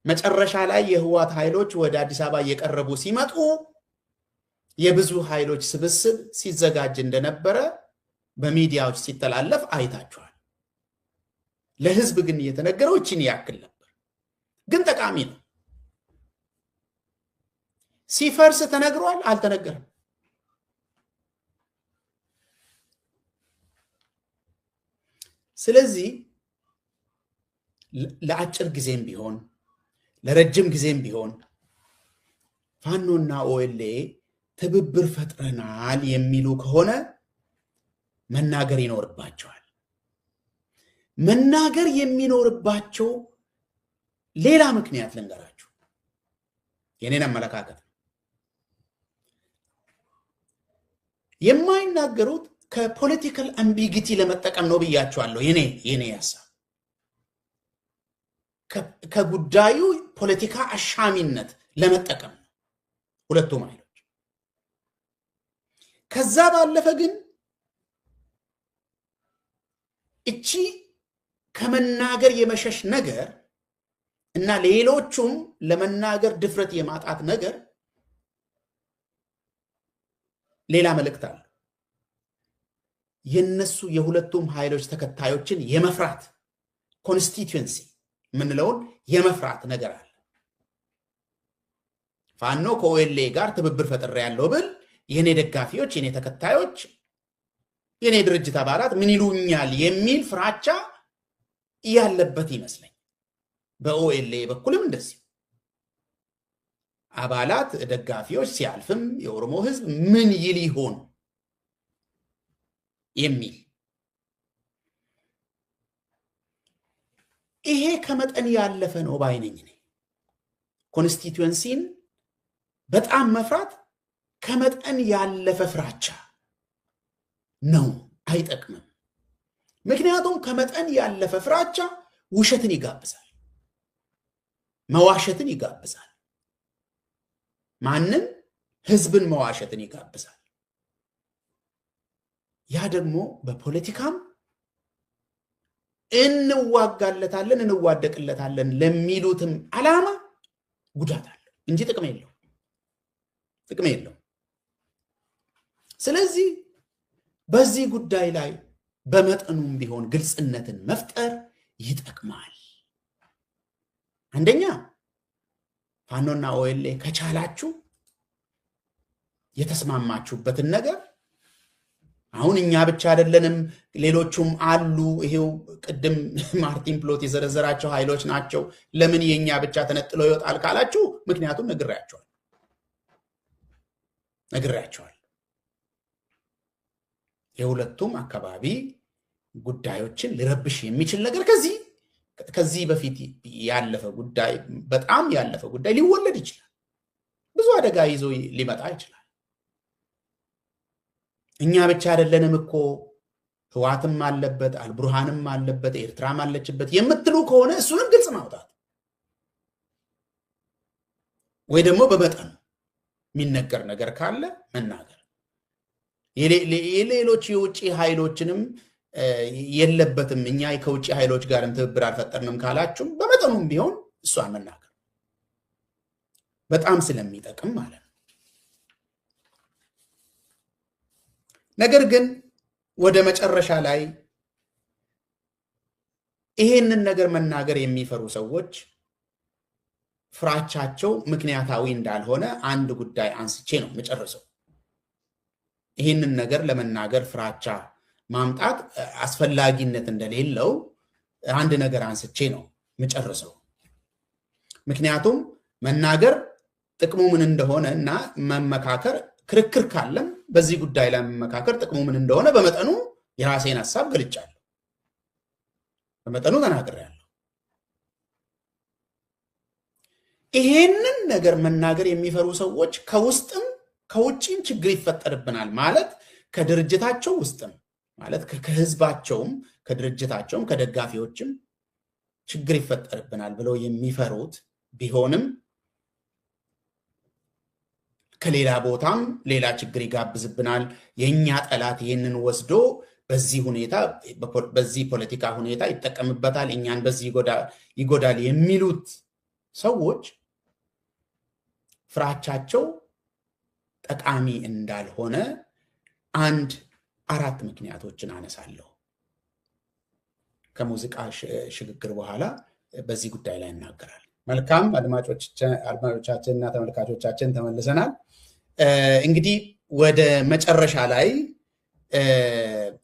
መጨረሻ ላይ የህዋት ኃይሎች ወደ አዲስ አበባ እየቀረቡ ሲመጡ የብዙ ኃይሎች ስብስብ ሲዘጋጅ እንደነበረ በሚዲያዎች ሲተላለፍ አይታችኋል። ለህዝብ ግን የተነገረው እቺን ያክል ነበር። ግን ጠቃሚ ነው። ሲፈርስ ተነግሯል? አልተነገረም። ስለዚህ ለአጭር ጊዜም ቢሆን ለረጅም ጊዜም ቢሆን ፋኖና ኦኤልኤ ትብብር ፈጥረናል የሚሉ ከሆነ መናገር ይኖርባቸዋል። መናገር የሚኖርባቸው ሌላ ምክንያት ልንገራችሁ፣ የኔን አመለካከት ነው። የማይናገሩት ከፖለቲካል አምቢጊቲ ለመጠቀም ነው ብያቸዋለሁ። የኔ ሐሳብ ከጉዳዩ ፖለቲካ አሻሚነት ለመጠቀም ነው ሁለቱም ኃይሎች። ከዛ ባለፈ ግን እቺ ከመናገር የመሸሽ ነገር እና ሌሎቹም ለመናገር ድፍረት የማጣት ነገር ሌላ መልእክት አለ። የነሱ የሁለቱም ኃይሎች ተከታዮችን የመፍራት ኮንስቲትዩንሲ ምንለውን የመፍራት ነገር አለ። ፋኖ ከኦኤልኤ ጋር ትብብር ፈጥሬ ያለው ብል የኔ ደጋፊዎች፣ የኔ ተከታዮች፣ የኔ ድርጅት አባላት ምን ይሉኛል የሚል ፍራቻ ያለበት ይመስለኝ። በኦኤልኤ በኩልም እንደዚህ አባላት፣ ደጋፊዎች ሲያልፍም የኦሮሞ ህዝብ ምን ይል ይሆን የሚል ይሄ ከመጠን ያለፈ ነው ባይነኝ ነኝ። ኮንስቲትዩንሲን በጣም መፍራት ከመጠን ያለፈ ፍራቻ ነው፣ አይጠቅምም። ምክንያቱም ከመጠን ያለፈ ፍራቻ ውሸትን ይጋብዛል፣ መዋሸትን ይጋብዛል። ማንን? ህዝብን መዋሸትን ይጋብዛል። ያ ደግሞ በፖለቲካም እንዋጋለታለን እንዋደቅለታለን ለሚሉትም ዓላማ ጉዳት አለው እንጂ ጥቅም የለው። ስለዚህ በዚህ ጉዳይ ላይ በመጠኑም ቢሆን ግልጽነትን መፍጠር ይጠቅማል። አንደኛ ፋኖና ኦኤልኤ ከቻላችሁ የተስማማችሁበትን ነገር አሁን እኛ ብቻ አይደለንም ሌሎቹም አሉ፣ ይሄው ቅድም ማርቲን ፕሎት የዘረዘራቸው ኃይሎች ናቸው፣ ለምን የኛ ብቻ ተነጥሎ ይወጣል ካላችሁ ምክንያቱም ነግሬያቸዋል። የሁለቱም አካባቢ ጉዳዮችን ሊረብሽ የሚችል ነገር ከዚህ በፊት ያለፈ ጉዳይ፣ በጣም ያለፈ ጉዳይ ሊወለድ ይችላል። ብዙ አደጋ ይዞ ሊመጣ ይችላል። እኛ ብቻ አይደለንም እኮ ህዋትም አለበት፣ አልቡርሃንም አለበት፣ ኤርትራም አለችበት የምትሉ ከሆነ እሱንም ግልጽ ማውጣት ወይ ደግሞ በመጠኑ የሚነገር ነገር ካለ መናገር፣ የሌሎች የውጭ ኃይሎችንም የለበትም እኛ ከውጭ ኃይሎች ጋርም ትብብር አልፈጠርንም ካላችሁም በመጠኑም ቢሆን እሷን መናገር በጣም ስለሚጠቅም ማለት ነው። ነገር ግን ወደ መጨረሻ ላይ ይሄንን ነገር መናገር የሚፈሩ ሰዎች ፍራቻቸው ምክንያታዊ እንዳልሆነ አንድ ጉዳይ አንስቼ ነው መጨረሰው። ይሄንን ነገር ለመናገር ፍራቻ ማምጣት አስፈላጊነት እንደሌለው አንድ ነገር አንስቼ ነው መጨረሰው። ምክንያቱም መናገር ጥቅሙ ምን እንደሆነ እና መመካከር፣ ክርክር ካለም በዚህ ጉዳይ ላይ መመካከር ጥቅሙ ምን እንደሆነ በመጠኑ የራሴን ሐሳብ ገልጫለሁ፣ በመጠኑ ተናግሬያለሁ። ይሄንን ነገር መናገር የሚፈሩ ሰዎች ከውስጥም ከውጭም ችግር ይፈጠርብናል ማለት ከድርጅታቸው ውስጥም ማለት ከህዝባቸውም ከድርጅታቸውም ከደጋፊዎችም ችግር ይፈጠርብናል ብለው የሚፈሩት ቢሆንም ከሌላ ቦታም ሌላ ችግር ይጋብዝብናል፣ የኛ ጠላት ይሄንን ወስዶ በዚህ ፖለቲካ ሁኔታ ይጠቀምበታል፣ እኛን በዚህ ይጎዳል የሚሉት ሰዎች ፍራቻቸው ጠቃሚ እንዳልሆነ አንድ 4 ምክንያቶችን አነሳለሁ። ከሙዚቃ ሽግግር በኋላ በዚህ ጉዳይ ላይ እናገራለን። መልካም አድማጮቻችንና ተመልካቾቻችን ተመልሰናል። እንግዲህ ወደ መጨረሻ ላይ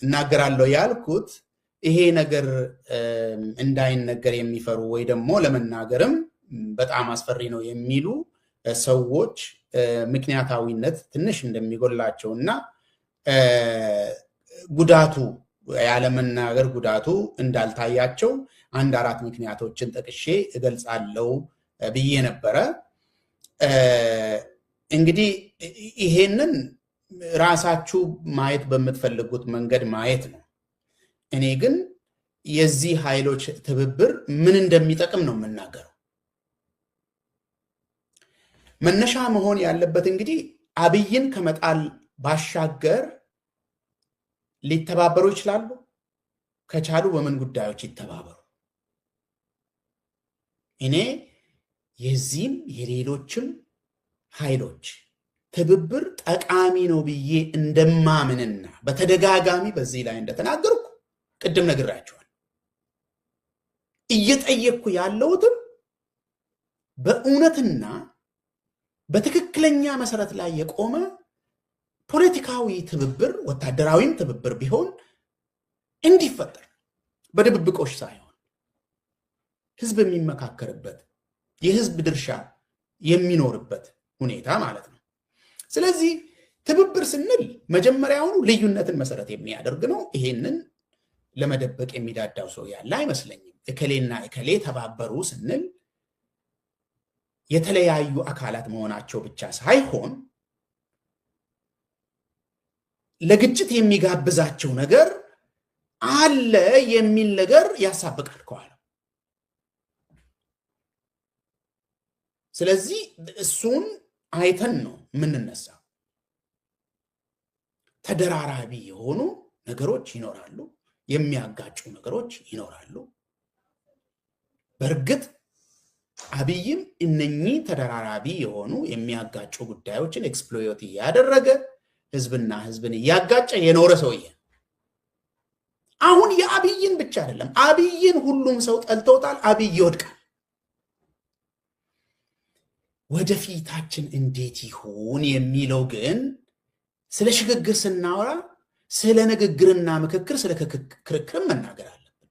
እናገራለሁ ያልኩት ይሄ ነገር እንዳይነገር የሚፈሩ ወይ ደግሞ ለመናገርም በጣም አስፈሪ ነው የሚሉ ሰዎች ምክንያታዊነት ትንሽ እንደሚጎላቸውና ጉዳቱ ያለመናገር ጉዳቱ እንዳልታያቸው አንድ 4 ምክንያቶችን ጠቅሼ እገልጻለሁ ብዬ ነበረ። እንግዲህ ይሄንን ራሳችሁ ማየት በምትፈልጉት መንገድ ማየት ነው። እኔ ግን የዚህ ኃይሎች ትብብር ምን እንደሚጠቅም ነው የምናገረው። መነሻ መሆን ያለበት እንግዲህ አብይን ከመጣል ባሻገር ሊተባበሩ ይችላሉ። ከቻሉ በምን ጉዳዮች ይተባበሩ? እኔ የዚህም የሌሎችም ኃይሎች ትብብር ጠቃሚ ነው ብዬ እንደማምንና በተደጋጋሚ በዚህ ላይ እንደተናገርኩ ቅድም ነግራችኋል። እየጠየቅኩ ያለሁትም በእውነትና በትክክለኛ መሰረት ላይ የቆመ ፖለቲካዊ ትብብር፣ ወታደራዊም ትብብር ቢሆን እንዲፈጠር በድብብቆሽ ሳይሆን ህዝብ የሚመካከርበት የህዝብ ድርሻ የሚኖርበት ሁኔታ ማለት ነው። ስለዚህ ትብብር ስንል መጀመሪያውኑ ልዩነትን መሰረት የሚያደርግ ነው። ይሄንን ለመደበቅ የሚዳዳው ሰው ያለ አይመስለኝም። እከሌና እከሌ ተባበሩ ስንል የተለያዩ አካላት መሆናቸው ብቻ ሳይሆን ለግጭት የሚጋብዛቸው ነገር አለ የሚል ነገር ያሳብቃል ከኋላ። ስለዚህ እሱን አይተን ነው የምንነሳው። ተደራራቢ የሆኑ ነገሮች ይኖራሉ፣ የሚያጋጩ ነገሮች ይኖራሉ። በእርግጥ አብይም እነኚህ ተደራራቢ የሆኑ የሚያጋጩ ጉዳዮችን ኤክስፕሎይት እያደረገ ህዝብና ህዝብን እያጋጨ የኖረ ሰውዬ። አሁን የአብይን ብቻ አይደለም፣ አብይን ሁሉም ሰው ጠልቶታል። አብይ ይወድቃል። ወደፊታችን እንዴት ይሁን የሚለው ግን ስለ ሽግግር ስናወራ ስለ ንግግርና ምክክር፣ ስለ ክርክር መናገር አለብን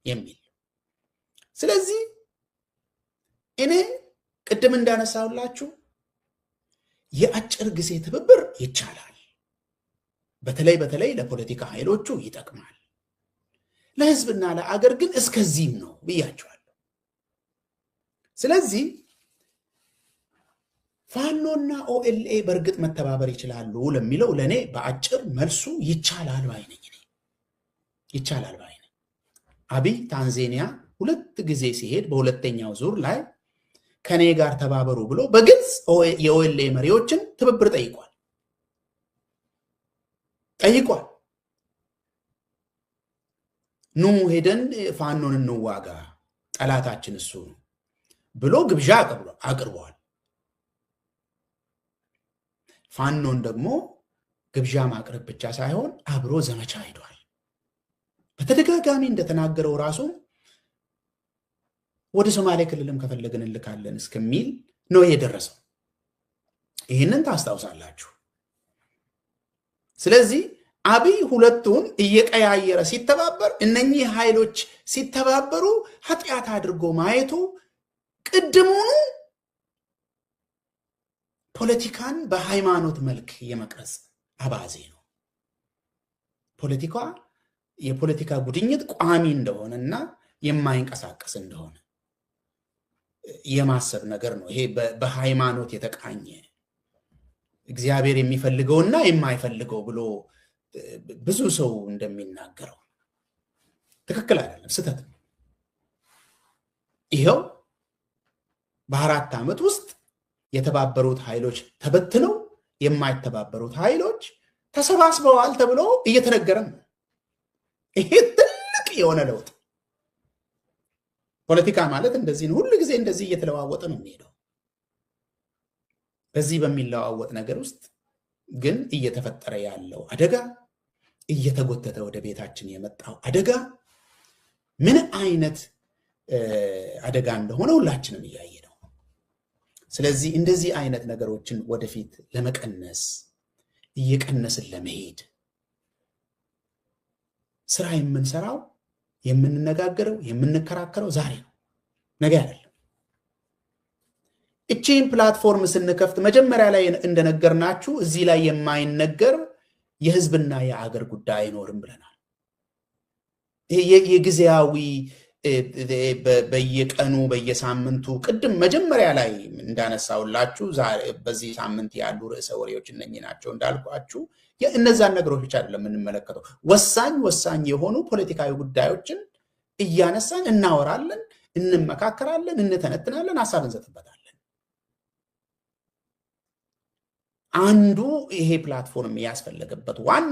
የሚል። ስለዚህ እኔ ቅድም እንዳነሳሁላችሁ የአጭር ጊዜ ትብብር ይቻላል። በተለይ ለፖለቲካ ኃይሎቹ ይጠቅማል። ለህዝብና ለአገር ግን እስከዚህም ነው ብያቸዋለሁ። ስለዚህ ፋኖና ኦኤልኤ በእርግጥ መተባበር ይችላሉ ለሚለው ለኔ በአጭር መልሱ ይቻላል ባይ ነኝ። ይቻላል ባይ ነኝ። አብይ ታንዛኒያ 2 ጊዜ ሲሄድ በሁለተኛው ዙር ላይ ከኔ ጋር ተባበሩ ብሎ በግልጽ የኦኤልኤ መሪዎችን ትብብር ጠይቋል። ኑ ሄደን ፋኖን እንዋጋ፣ ጠላታችን እሱ ነው ብሎ ግብዣ አቅርቧል። ፋኖን ደግሞ ግብዣ ማቅረብ ብቻ ሳይሆን አብሮ ዘመቻ ሄዷል። በተደጋጋሚ እንደተናገረው ራሱ ወደ ሶማሌ ክልልም ከፈለግን እንልካለን እስከሚል ነው የደረሰው። ይህንን ታስታውሳላችሁ። ስለዚህ አብይ ሁለቱን እየቀያየረ ሲተባበር፣ እነኚህ ኃይሎች ሲተባበሩ ኃጢአት አድርጎ ማየቱ ቅድሙኑ ፖለቲካን በሃይማኖት መልክ የመቅረጽ አባዜ ነው። የፖለቲካ ጉድኝት ቋሚ እንደሆነና የማይንቀሳቀስ እንደሆነ የማሰብ ነገር ነው። ይሄ በሃይማኖት የተቃኘ እግዚአብሔር የሚፈልገውና የማይፈልገው ብሎ ብዙ ሰው እንደሚናገረው ትክክል አይደለም፣ ስህተት ነው። ይኸው በ4 ዓመት ውስጥ የተባበሩት ኃይሎች ተበትነው የማይተባበሩት ኃይሎች ተሰባስበዋል ተብሎ እየተነገረ ነው። ይሄ ትልቅ የሆነ ለውጥ ፖለቲካ ማለት እንደዚህ ነው። ሁሉ ጊዜ እንደዚህ እየተለዋወጠ ነው የሚሄደው። በዚህ በሚለዋወጥ ነገር ውስጥ ግን እየተፈጠረ ያለው አደጋ፣ እየተጎተተ ወደ ቤታችን የመጣው አደጋ ምን አይነት አደጋ እንደሆነ ሁላችንም እያየ ነው። ስለዚህ እንደዚህ አይነት ነገሮችን ወደፊት ለመቀነስ እየቀነስን ለመሄድ ስራ የምንሰራው የምንነጋገረው የምንከራከረው ዛሬ ነው፣ ነገ አይደለም። እቺን ፕላትፎርም ስንከፍት መጀመሪያ ላይ እንደነገርናችሁ እዚህ ላይ የማይነገር የህዝብና የአገር ጉዳይ አይኖርም ብለናል። የጊዜያዊ በየቀኑ በየሳምንቱ ቅድም መጀመሪያ ላይ እንዳነሳውላችሁ በዚህ ሳምንት ያሉ ርዕሰ ወሬዎች እነኚህ ናቸው እንዳልኳችሁ። እነዛን ነገሮች ብቻ አይደለም የምንመለከተው። ወሳኝ የሆኑ ፖለቲካዊ ጉዳዮችን እያነሳን እናወራለን፣ እንመካከራለን፣ እንተነትናለን፣ ሀሳብ እንሰጥበታለን። አንዱ ይሄ ፕላትፎርም ያስፈለገበት ዋና